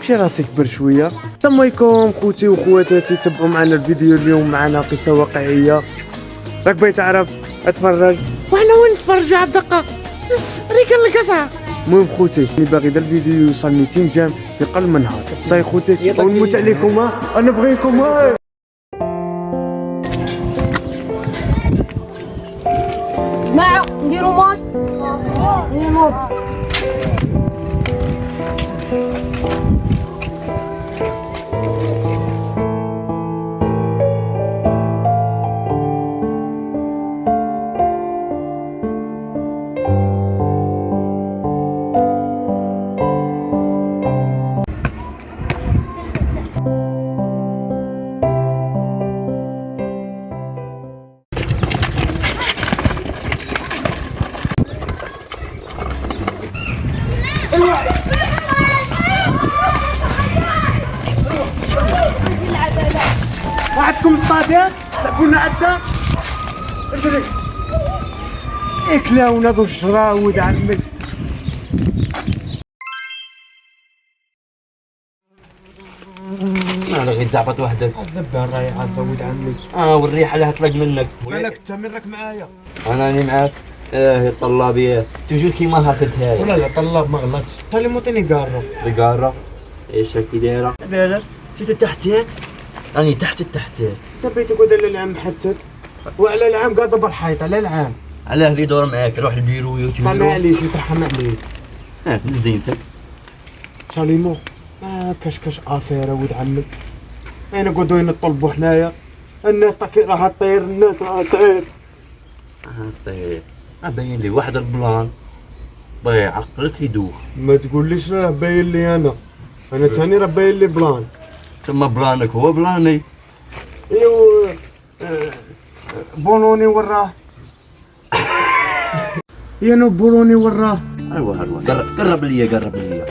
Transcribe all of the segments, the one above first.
مشي راسي كبر شويه. السلام عليكم خوتي وخواتاتي، تبعوا معنا الفيديو اليوم. معنا قصه واقعيه، راك باغي تعرف اتفرج وحنا وين نتفرجوا على الدقه ريكل الكسعه. المهم خوتي اللي باغي دا الفيديو يوصل 200 جيم في قل من نهار. صاي خوتي ونموت عليكم، انا بغيكم. جماعة نديرو ماتش. عندكم سطادات لعبونا عدا اجري اكلاونا ذو الشراود عمي. انا غير زعبط وحدك. عذبها الراي عاد ولد عمي. والريحه اللي هتطلق منك. بالك انت من راك معايا؟ انا راني معاك. هي الطلابيات توجور كيما هاخدها. ولا لا طلاب ما غلطش. انت اللي موطيني قارو رقاره ايش هكي دايره؟ لا شفت التحتيات؟ راني تحت التحتيات. انت بيتك ولا العام حتت وعلى العام قاعد ضرب الحيط على العام. على اهلي دور معاك، روح البيرو يوتيوب. ما عليش يترحم عليك. زينتك شاليمو كشكش اثير ولد عمي. انا قعدوا نطلبوا حنايا الناس راح تطير، الناس راح تطير. طيب باين لي واحد البلان باغي عقلك يدوخ. ما تقوليش راه باين لي انا تاني راه باين لي بلان. تسمى بلانك هو بلاني. ايوا بولوني وراه. يا بولوني وراه. ايوا قرب لي قرب لي.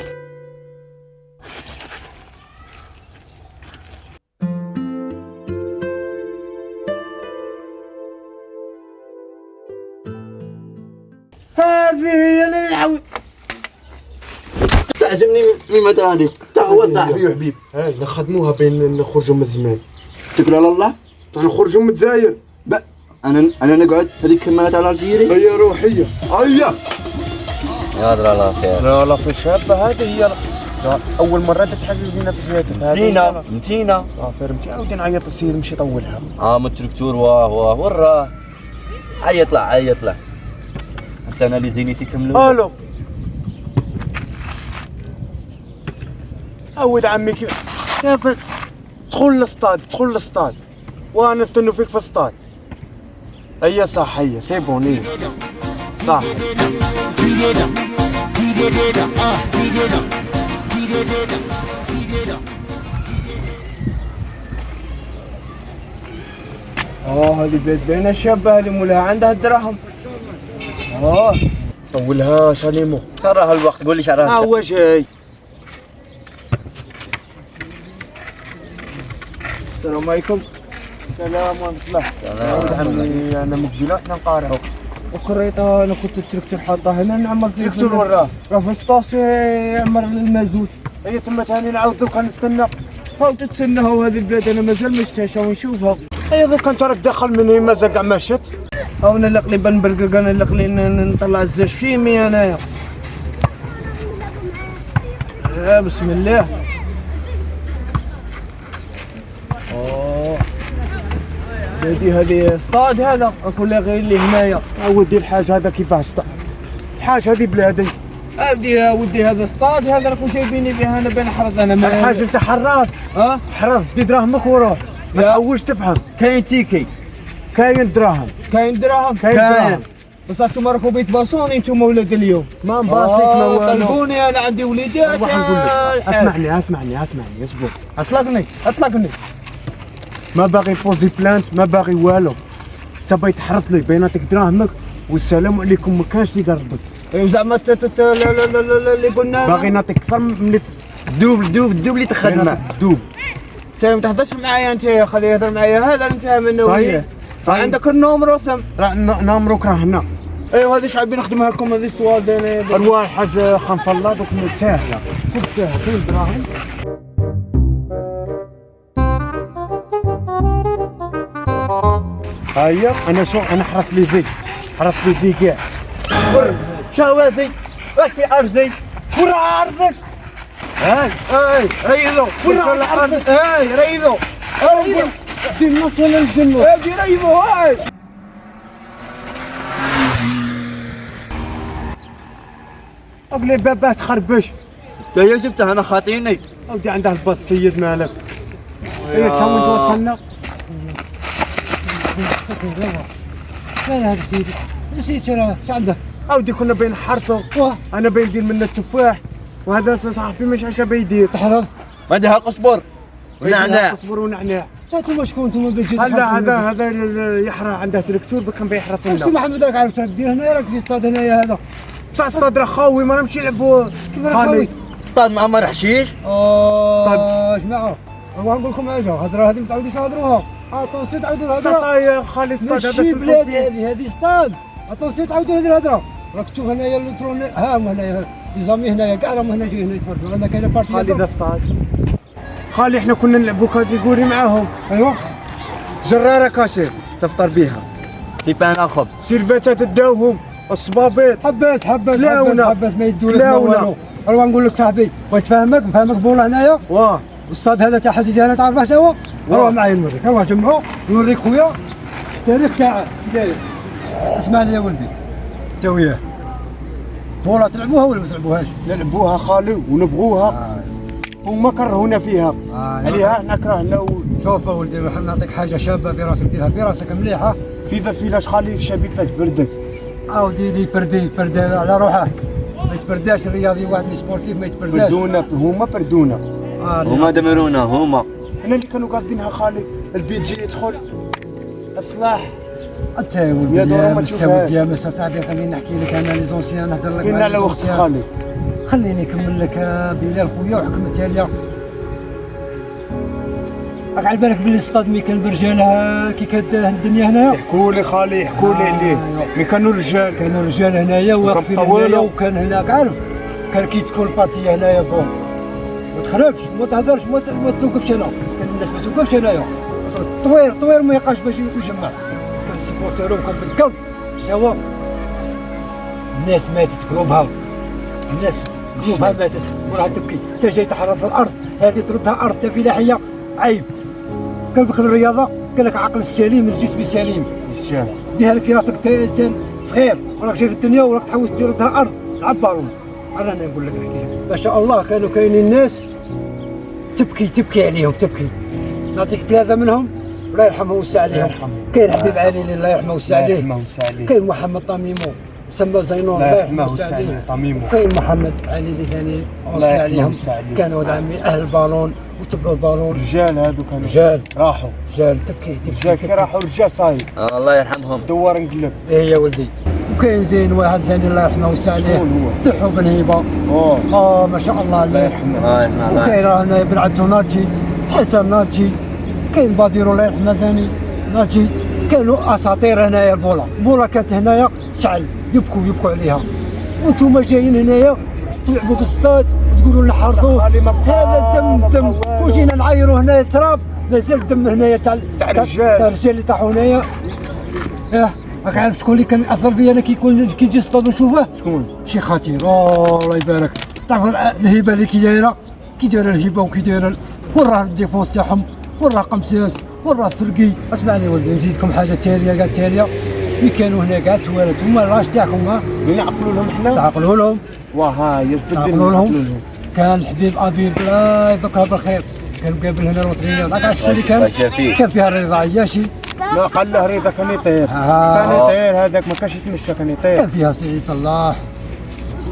هذه هي اللي نعاود. تعجبني مما تراني، تا هو صاحبي وحبيب. هاي نخدموها بين نخرجوا من الزمان. تقول على الله؟ نخرجوا من الجزائر. انا نقعد هذيك كمالات على الجيري. هي روحيه. هيا يا درا الله خير. لا لا في شابه هذه هي. اول مره درت حاجه زينه في حياتك. متينا فهمتي عاودي نعيط السير مشي طولها. من التركتور واه وراه عيط له حتى انا اللي زينيتي كملوا. الو عود عمي كيف دخل للسطاد وانا نستنى فيك في السطاد. هيا صح هيا سي بون. هي صح. هذه بلاد باينه الشابه هذه مولاها عندها الدراهم. طولها شاليمو. شراها الوقت قول لي شراها. هو جاي. السلام عليكم. السلام ورحمة الله. ولد عمي انا مقبله احنا نقارعوا وكريطه. انا كنت التركتور حاطها هنا نعمر فيه. التركتور وراه في السطاسي يعمر المازوت. هي تما ثاني نعاود دوكا نستنى. هاو تتسنى هاو هذه البلاد انا مازال ما شفتهاش ونشوفها. هي دوكا انت راك داخل من هي مازال كاع ما شت. هاو انا لقلي بنبرقق، انا لقلي نطلع الزاج فيمي انايا. بسم الله. هذه اصطاد هذا اكل غير اللي هنايا. ودي الحاج هذا كيفاه اصطاد؟ الحاج هذه بلادي. ودي هذا اصطاد هذا راكم جايبيني فيها انا بين حرز. انا ما الحاج انت حراث. حرث دي دراهمك وروح ما تحوش تفهم. كاين تيكي كاين دراهم بس انتم راكم بيتباصوني انتم ولاد اليوم. ما نباصيك ما والو. طلبوني انا عندي وليدات. راح نقول لك اسمعني اصبر. اطلقني ما باغي بوزي بلانت، ما باغي والو. انت باغي تحرط لي بيناتك دراهمك والسلام عليكم ما كانش اللي يقربك. زعما لا اللي قلنا باغي نعطيك اكثر من دوب اللي تخدمه. دوب انت ما تهضرش معايا. انت خليه يهضر معايا هذا اللي نفهم منه. صحيح عندك النومرو ثم نومروك راه هنا. ايوا هذه شعبي نخدمها لكم. هذه السؤال ديالي ارواح حاجه خنفلا دوك ساهله كل ساهل كل دراهم. هيا انا شو انا حرف لي ذي حرف لي ذي كاع شوادي راك في ارضي ورا عرضك هاي ريضو ورا عرضك هاي ريضو دير نص ولا الجنة هاي ريضو هاي اقلي باباه تخربش انت يا جبته انا خاطيني. اودي عنده الباص السيد مالك ايه تا وين توصلنا فين هذا سيدي؟ نسيت انا ايش عنده؟ اودي كنا بين حرثه انا بين ندير منه التفاح وهذا صاحبي مش عشا بيدير تحرض بعدها قصبر ونعناع. اصبر ونعناع انتم شكون انتم بيجي هلا هذا يحرى عنده تركتور بكم بيحرث سي لنا محمد راك عارف راك دير هنا راك في الاستاد هنايا هذا بصح صدر خاوي ما نمشي نلعبوا كيف راك خاوي؟ اصطاد معمر حشيش. جماعه هو نقول لكم حاجه الهضره هذه ما تعاودوش تهضروها اتونسي تعاودوا الهضره صاي خالي اصطاد هذا ماشي بلادي هذه اصطاد اتونسي تعاودوا هذه الهضره راك تشوف هنايا الالكترون ها هما هنايا لي زامي هنايا كاع راهم هنا جايين هنا يتفرجوا انا كاينه بارتي خالي ذا اصطاد خالي احنا كنا نلعبوا كاتيجوري معاهم ايوا جراره كاشير تفطر بيها في بانا خبز. سيرفيتات تداوهم الصبابيط حباس كلاونة. حباس ما يدوا لك كلاونة. والو انا نقول لك صاحبي بغيت نفهمك بولا هنايا واه الاستاد هذا تاع حسيتي انا تعرف واش هو؟ روح معايا نوريك روح جمعوا نوريك خويا التاريخ تاع داير اسمعني يا ولدي انت وياه بولا تلعبوها ولا ما تلعبوهاش؟ نلعبوها خالي ونبغوها وما كرهونا فيها عليها نكرهنا شوف ولدي راح نعطيك حاجه شابه في راسك ديرها في راسك مليحه في ذا الفيلاش خالي الشبيبات بردت عاودي لي يبردي على روحه ما يتبرداش الرياضي واحد سبورتيف ما يتبرداش بردونا هما بردونا هما دمرونا هما. انا اللي كانوا قاصدينها خالي البيت جي يدخل اصلاح انت يا ولدي يا دورة ما مستوي تشوفهاش. يا مستر صاحبي خليني نحكي لك انا لي زونسيان نهضر لك قلنا له وقت خالي خليني نكمل لك بلال خويا وحكم التاليه راك على بالك باللي الاستاد مي كان برجالها كي كانت الدنيا هنايا يحكوا لي خالي يحكوا لي عليه مي كانوا رجال كانوا الرجال هنايا واقفين طوالة. هنايا وكان هناك عارف كان كيتكون البارتيه هنايا فوق ما تخربش ما تهدرش ما توقفش هنا كان الناس ما توقفش هنايا طوير ما يبقاش باش يجمع كان سيبورتيرو وكان في القلب شوا الناس ماتت قلوبها الناس قلوبها ماتت وراها تبكي انت جاي تحرث الارض هذه تردها ارض فلاحيه عيب قلبك الرياضه قال لك عقل السليم الجسم السليم الشام ديها لك راسك انت انسان صغير وراك جاي في الدنيا وراك تحوس تردها ارض لعب بالون انا نقول لك نحكي لك ما شاء الله كانوا كاينين ناس تبكي عليهم تبكي نعطيك ثلاثه منهم الله يرحمه ويوسع عليهم كاين حبيب علي الله يرحمه ويوسع عليه كاين محمد طميمو سمى زينون الله يرحمه ويوسع عليه طميمو كاين محمد علي اللي ثاني وصي عليهم كانوا ولد عمي اهل البالون وتبعوا البالون رجال هذو كانوا رجال راحوا رجال تبكي رجال كي راحوا رجال صاير الله يرحمهم. دوار نقلب ايه يا ولدي وكاين زين واحد ثاني الله يرحمه ويوسع عليه شكون هو؟ تحو بن هيبه ما شاء الله الله عليه يرحمه الله يرحمه. وكاين هنا بن عدو ناجي حسن ناجي كاين باديرو الله يرحمه ثاني ناجي كانوا اساطير هنايا البولا كانت هنايا شعل يبكوا عليها وانتم جايين هنايا تلعبوا بالاستاد وتقولوا لنا حرثوه هذا دم وجينا نعايروا هنايا التراب مازال الدم هنايا تاع الرجال اللي طاحوا هنايا راك عارف شكون اللي كان ياثر فيا انا كي يجي الاستاد ونشوفه شكون؟ شي خطير الله يبارك تعرف الهبه اللي كي دايره الهبه وكي دايره وراه الديفونس تاعهم وراه قمساس وراه فرقي اسمعني ولدي نزيدكم حاجه تاليه كاع تاليه مي كانوا هنا كاع توالت هما الراش تاعكم اللي نعقلوا لهم احنا تعقلوا لهم واه يجبد تعقلوا لهم كان الحبيب ابيب الله يذكره بالخير كان مقابل هنا الوطنيه راك عارف شكون اللي كان فيها الرضا عياشي لا قال له رضا كان يطير كان يطير هذاك ما كانش يتمشى كان يطير كان فيها سعيد الله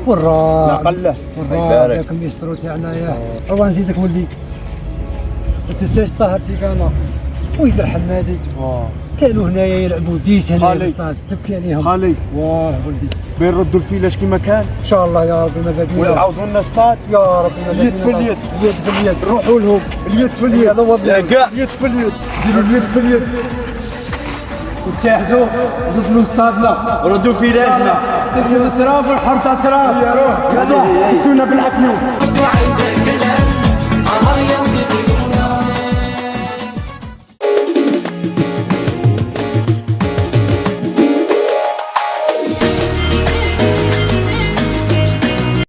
والراه لا قال له والراه ذاك الميسترو تاعنا هو نزيدك ولدي ما تنساش طه تيكانا ويد الحمادي كانوا هنايا يلعبوا ديس هنا الاستاد تبكي عليهم خالي واه ولدي بنردوا الفيلاش كما كان ان شاء الله يا ربي ماذا بينا ونعاودوا لنا ستاد يا ربي ماذا اليد في اليد اليد في اليد روحوا لهم اليد في اليد هذا هو اليد اليد في اليد ديروا اليد في اليد واتحدوا ونبنوا استادنا ردوا فيلاشنا. اخترجوا التراب والحرث على التراب يا روح كنتونا بالعفنون